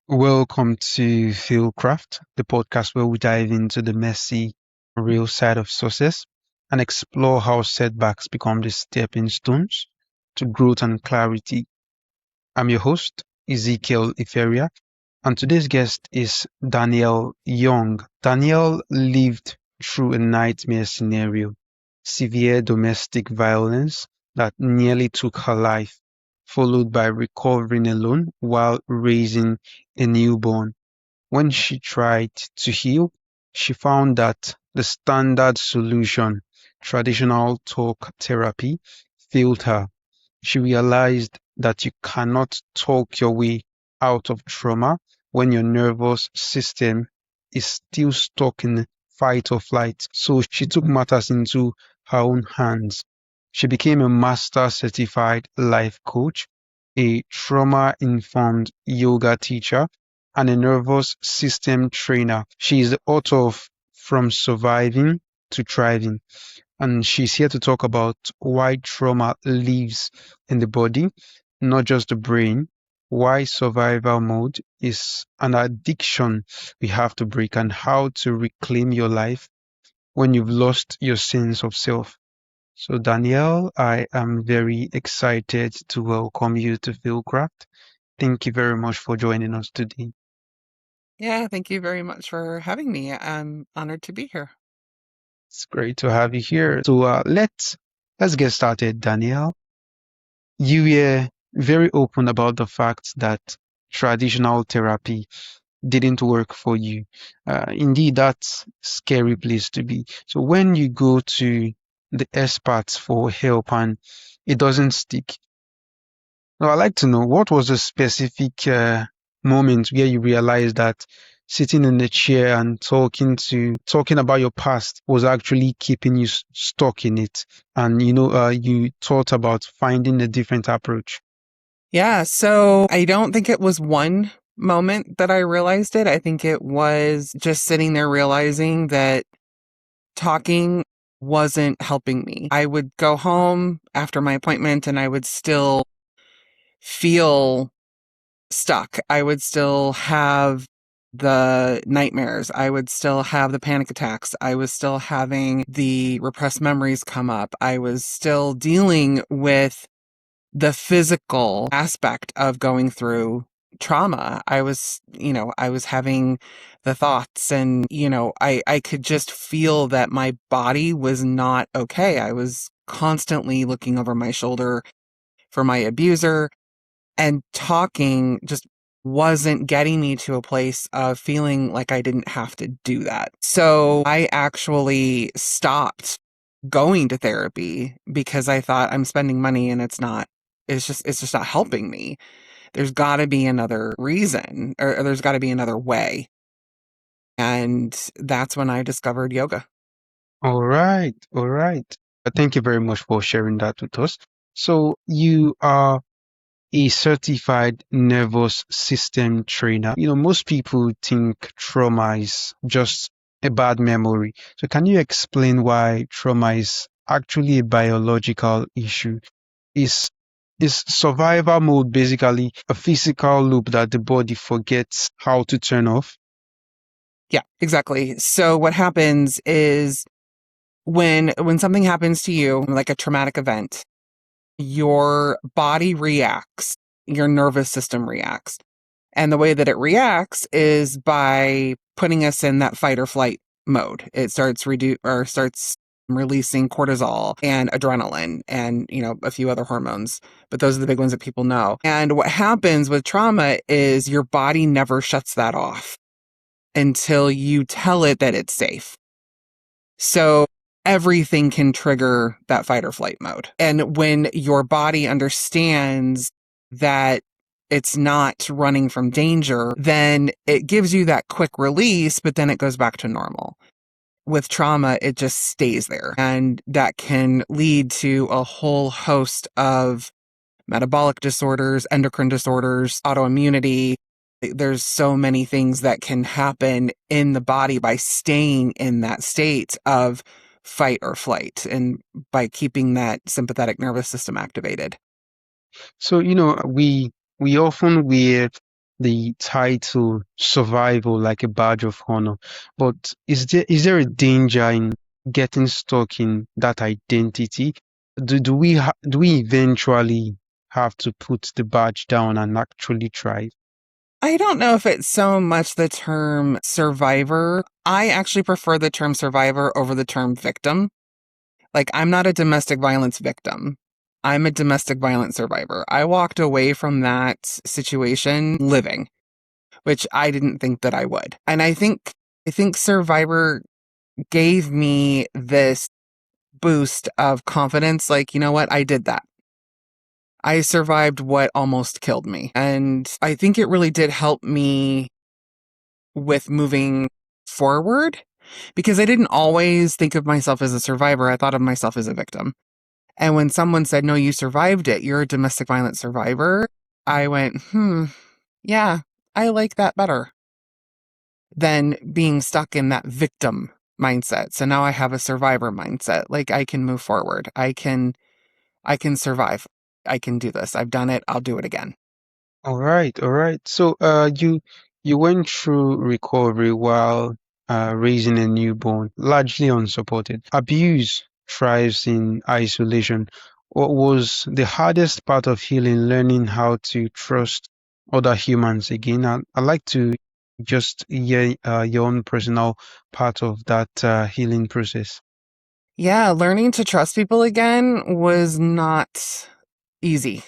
Welcome to FailCraft, the podcast where we dive into the messy, real side of success and explore how setbacks become the stepping stones to growth and clarity. I'm your host, Ezekiel Iferia, and today's guest is Danielle Young. Danielle lived through a nightmare scenario, severe domestic violence that nearly took her life, followed by recovering alone while raising a newborn. When she tried to heal, she found that the standard solution, traditional talk therapy, failed her. She realized that you cannot talk your way out of trauma when your nervous system is still stuck in fight or flight. So she took matters into her own hands. She became a master certified life coach, a trauma-informed yoga teacher, and a nervous system trainer. She is the author of From Surviving to Thriving, and she's here to talk about why trauma lives in the body, not just the brain, why survival mode is an addiction we have to break, and how to reclaim your life when you've lost your sense of self. So, Danielle, I am very excited to welcome you to Fieldcraft. Thank you very much for joining us today. Yeah, thank you very much for having me. I'm honored to be here. It's great to have you here. So, let's get started, Danielle. You were very open about the fact that traditional therapy didn't work for you. Indeed, that's a scary place to be. So when you go to the experts for help and it doesn't stick, now I'd like to know what was the specific moment where you realized that sitting in the chair and talking about your past was actually keeping you stuck in it, and you thought about finding a different approach. Yeah, so I don't think it was one moment that I realized it. I think it was just sitting there realizing that talking wasn't helping me. I would go home after my appointment and I would still feel stuck. I would still have the nightmares. I would still have the panic attacks. I was still having the repressed memories come up. I was still dealing with the physical aspect of going through trauma. I was having the thoughts and, I could just feel that my body was not okay. I was constantly looking over my shoulder for my abuser, and talking just wasn't getting me to a place of feeling like I didn't have to do that. So I actually stopped going to therapy because I thought I'm spending money and it's just not helping me. There's got to be another reason, or there's got to be another way. And that's when I discovered yoga. All right, all right. Thank you very much for sharing that with us. So you are a certified nervous system trainer. Most people think trauma is just a bad memory. So can you explain why trauma is actually a biological issue? Is is survival mode basically a physical loop that the body forgets how to turn off? Yeah, exactly. So what happens is when something happens to you, like a traumatic event, your body reacts, your nervous system reacts. And the way that it reacts is by putting us in that fight or flight mode. It starts releasing cortisol and adrenaline and, a few other hormones, but those are the big ones that people know. And what happens with trauma is your body never shuts that off until you tell it that it's safe. So everything can trigger that fight or flight mode. And when your body understands that it's not running from danger, then it gives you that quick release, but then it goes back to normal. With trauma, it just stays there. And that can lead to a whole host of metabolic disorders, endocrine disorders, autoimmunity. There's so many things that can happen in the body by staying in that state of fight or flight and by keeping that sympathetic nervous system activated. So we often wear the title survival like a badge of honor. But is there a danger in getting stuck in that identity? Do we eventually have to put the badge down and actually thrive? I don't know if it's so much the term survivor. I actually prefer the term survivor over the term victim. Like, I'm not a domestic violence victim. I'm a domestic violence survivor. I walked away from that situation living, which I didn't think that I would. And I think survivor gave me this boost of confidence. Like, you know what? I did that. I survived what almost killed me. And I think it really did help me with moving forward because I didn't always think of myself as a survivor. I thought of myself as a victim. And when someone said, no, you survived it, you're a domestic violence survivor, I went, yeah, I like that better than being stuck in that victim mindset. So now I have a survivor mindset. Like, I can move forward. I can survive. I can do this. I've done it. I'll do it again. All right, all right. So, you went through recovery while raising a newborn, largely unsupported. Abuse thrives in isolation. What was the hardest part of healing? Learning how to trust other humans again. I'd like to just hear your own personal part of that healing process. Yeah, learning to trust people again was not easy.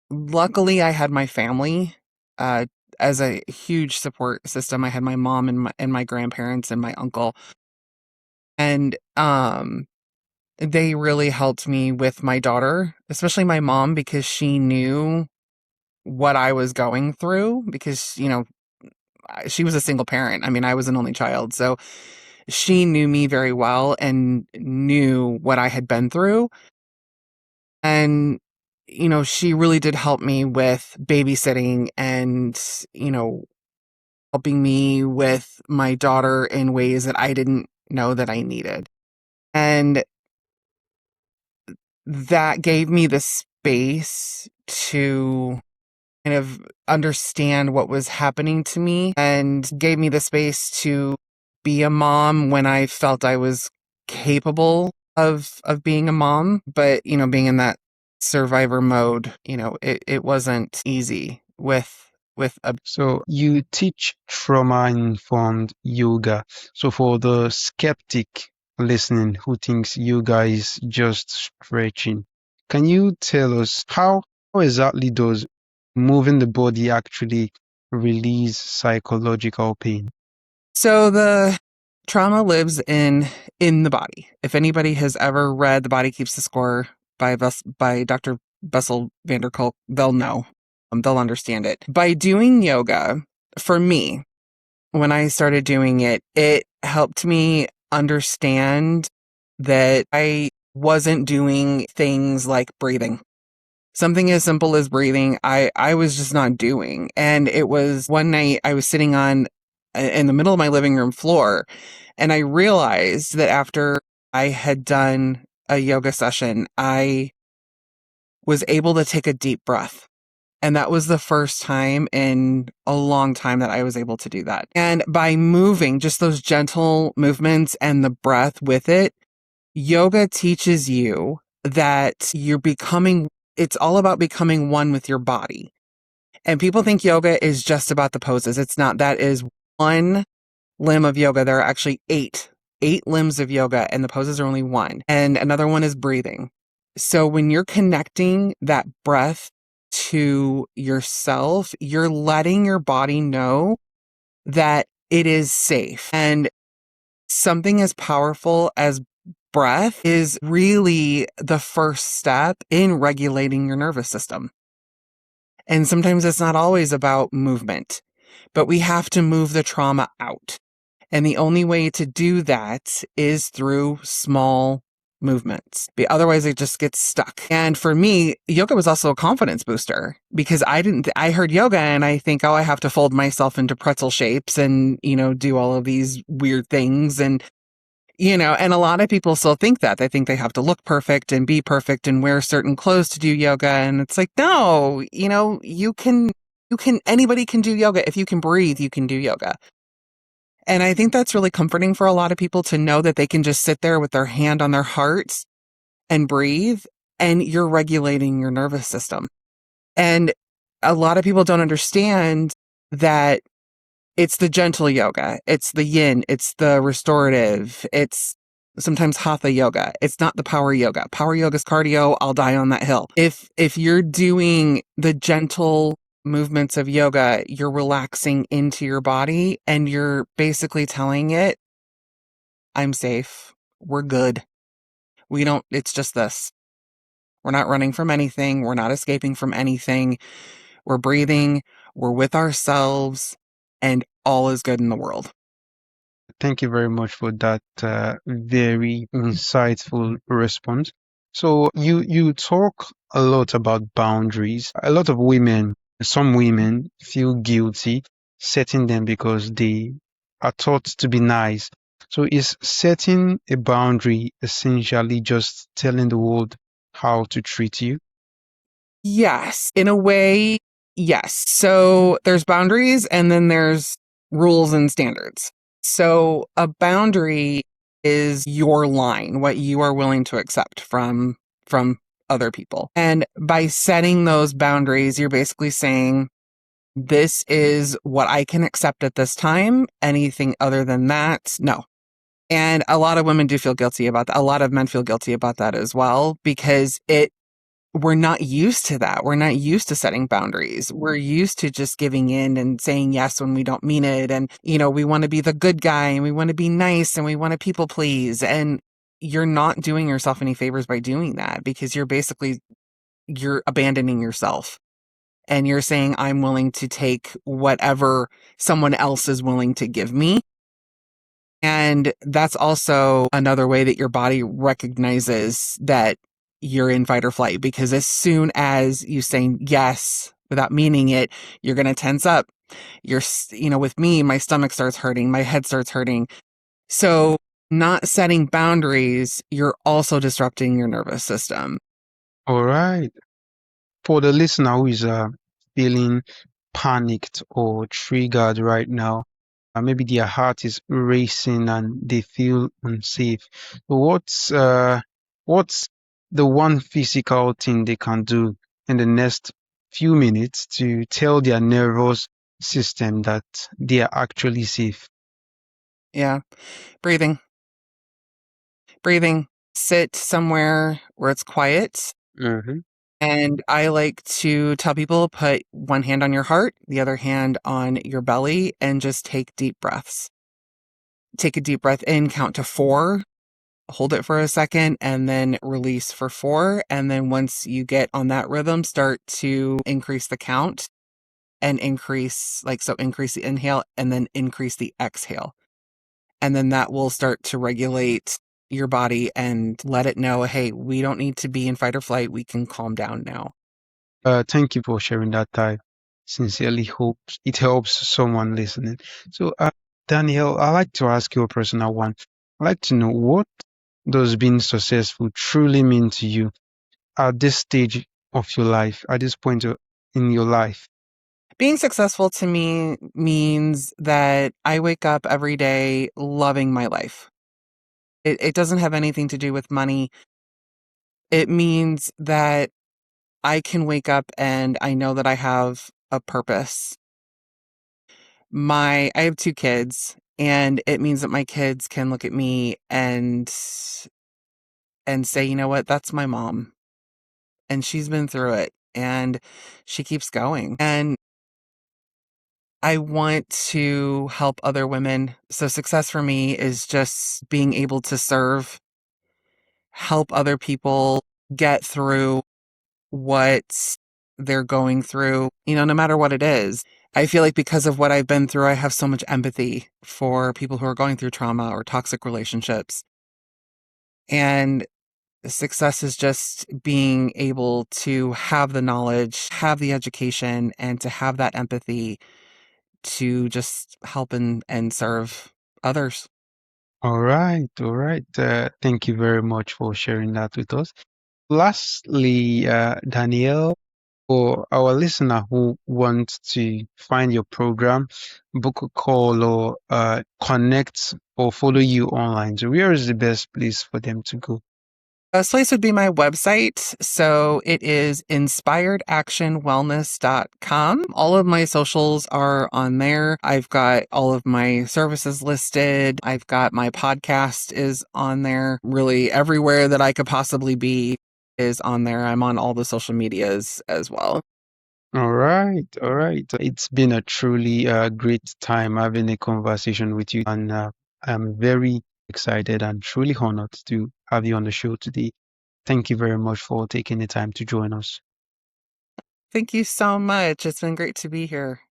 Luckily, I had my family uh, as a huge support system. I had my mom and my grandparents and my uncle, and they really helped me with my daughter, especially my mom, because she knew what I was going through. Because she was a single parent. I mean, I was an only child, so she knew me very well and knew what I had been through. And, she really did help me with babysitting and, helping me with my daughter in ways that I didn't know that I needed. And that gave me the space to kind of understand what was happening to me and gave me the space to be a mom when I felt I was capable of being a mom. But, being in that survivor mode, it wasn't easy with a So you teach trauma-informed yoga. So for the skeptic listening who thinks yoga is just stretching, can you tell us how exactly does moving the body actually release psychological pain? So the trauma lives in the body. If anybody has ever read The Body Keeps the Score by Dr. Bessel van der Kolk, they'll know. They'll understand it. By doing yoga, for me, when I started doing it, it helped me understand that I wasn't doing things like breathing. Something as simple as breathing, I was just not doing. And it was one night I was sitting in the middle of my living room floor, and I realized that after I had done a yoga session, I was able to take a deep breath. And that was the first time in a long time that I was able to do that. And by moving, just those gentle movements and the breath with it, yoga teaches you that it's all about becoming one with your body. And people think yoga is just about the poses. It's not. That is one limb of yoga. There are actually eight limbs of yoga, and the poses are only one. And another one is breathing. So when you're connecting that breath to yourself, you're letting your body know that it is safe. And something as powerful as breath is really the first step in regulating your nervous system. And sometimes it's not always about movement, but we have to move the trauma out. And the only way to do that is through small movements. Otherwise, it just gets stuck. And for me, yoga was also a confidence booster because I heard yoga and I think, oh, I have to fold myself into pretzel shapes and, do all of these weird things. And, and a lot of people still think that. They think they have to look perfect and be perfect and wear certain clothes to do yoga. And it's like, no, you can Anybody can do yoga. If you can breathe, you can do yoga. And I think that's really comforting for a lot of people to know that they can just sit there with their hand on their heart and breathe, and you're regulating your nervous system. And a lot of people don't understand that it's the gentle yoga, it's the yin, it's the restorative, it's sometimes hatha yoga. It's not the power yoga. Power yoga is cardio. I'll die on that hill. If you're doing the gentle movements of yoga, you're relaxing into your body and you're basically telling it, I'm safe. We're good. It's just this. We're not running from anything. We're not escaping from anything. We're breathing. We're with ourselves, and all is good in the world. Thank you very much for that very insightful response. So you talk a lot about boundaries. A lot of women, some women feel guilty setting them because they are taught to be nice. So is setting a boundary essentially just telling the world how to treat you? Yes, in a way, yes. So there's boundaries and then there's rules and standards. So a boundary is your line, what you are willing to accept from other people. And by setting those boundaries, you're basically saying, this is what I can accept at this time. Anything other than that, no. And a lot of women do feel guilty about that. A lot of men feel guilty about that as well, because we're not used to that. We're not used to setting boundaries. We're used to just giving in and saying yes when we don't mean it. And, we want to be the good guy and we want to be nice and we want to people please. And you're not doing yourself any favors by doing that, because you're abandoning yourself. And you're saying, I'm willing to take whatever someone else is willing to give me. And that's also another way that your body recognizes that you're in fight or flight, because as soon as you say yes without meaning it, you're going to tense up. With me, my stomach starts hurting, my head starts hurting. So not setting boundaries, you're also disrupting your nervous system. All right. For the listener who is feeling panicked or triggered right now, maybe their heart is racing and they feel unsafe. So what's the one physical thing they can do in the next few minutes to tell their nervous system that they are actually safe? Yeah. Breathing. Sit somewhere where it's quiet. Mm-hmm. And I like to tell people, put one hand on your heart, the other hand on your belly, and just take deep breaths. Take a deep breath in, count to 4, hold it for a second, and then release for 4. And then once you get on that rhythm, start to increase the count and increase the inhale and then increase the exhale. And then that will start to regulate your body and let it know, hey, we don't need to be in fight or flight. We can calm down now. Thank you for sharing that. I sincerely hope it helps someone listening. So, Danielle, I'd like to ask you a personal one. I'd like to know, what does being successful truly mean to you at this stage of your life, at this point in your life? Being successful to me means that I wake up every day loving my life. It doesn't have anything to do with money. It means that I can wake up and I know that I have a purpose. I have 2 kids, and it means that my kids can look at me and say, you know what, that's my mom. And she's been through it and she keeps going. And I want to help other women. So success for me is just being able to serve, help other people get through what they're going through, no matter what it is. I feel like because of what I've been through, I have so much empathy for people who are going through trauma or toxic relationships. And success is just being able to have the knowledge, have the education, and to have that empathy to just help and serve others. All right, all right. Thank you very much for sharing that with us. Lastly, Danielle, For our listener who wants to find your program, book a call or connect or follow you online, so where is the best place for them to go? Best place would be my website. So it is inspiredactionwellness.com. All of my socials are on there. I've got all of my services listed. I've got my podcast is on there. Really everywhere that I could possibly be is on there. I'm on all the social medias as well. All right, all right. It's been a truly great time having a conversation with you, and I'm very excited and truly honored to have you on the show today. Thank you very much for taking the time to join us. Thank you so much. It's been great to be here.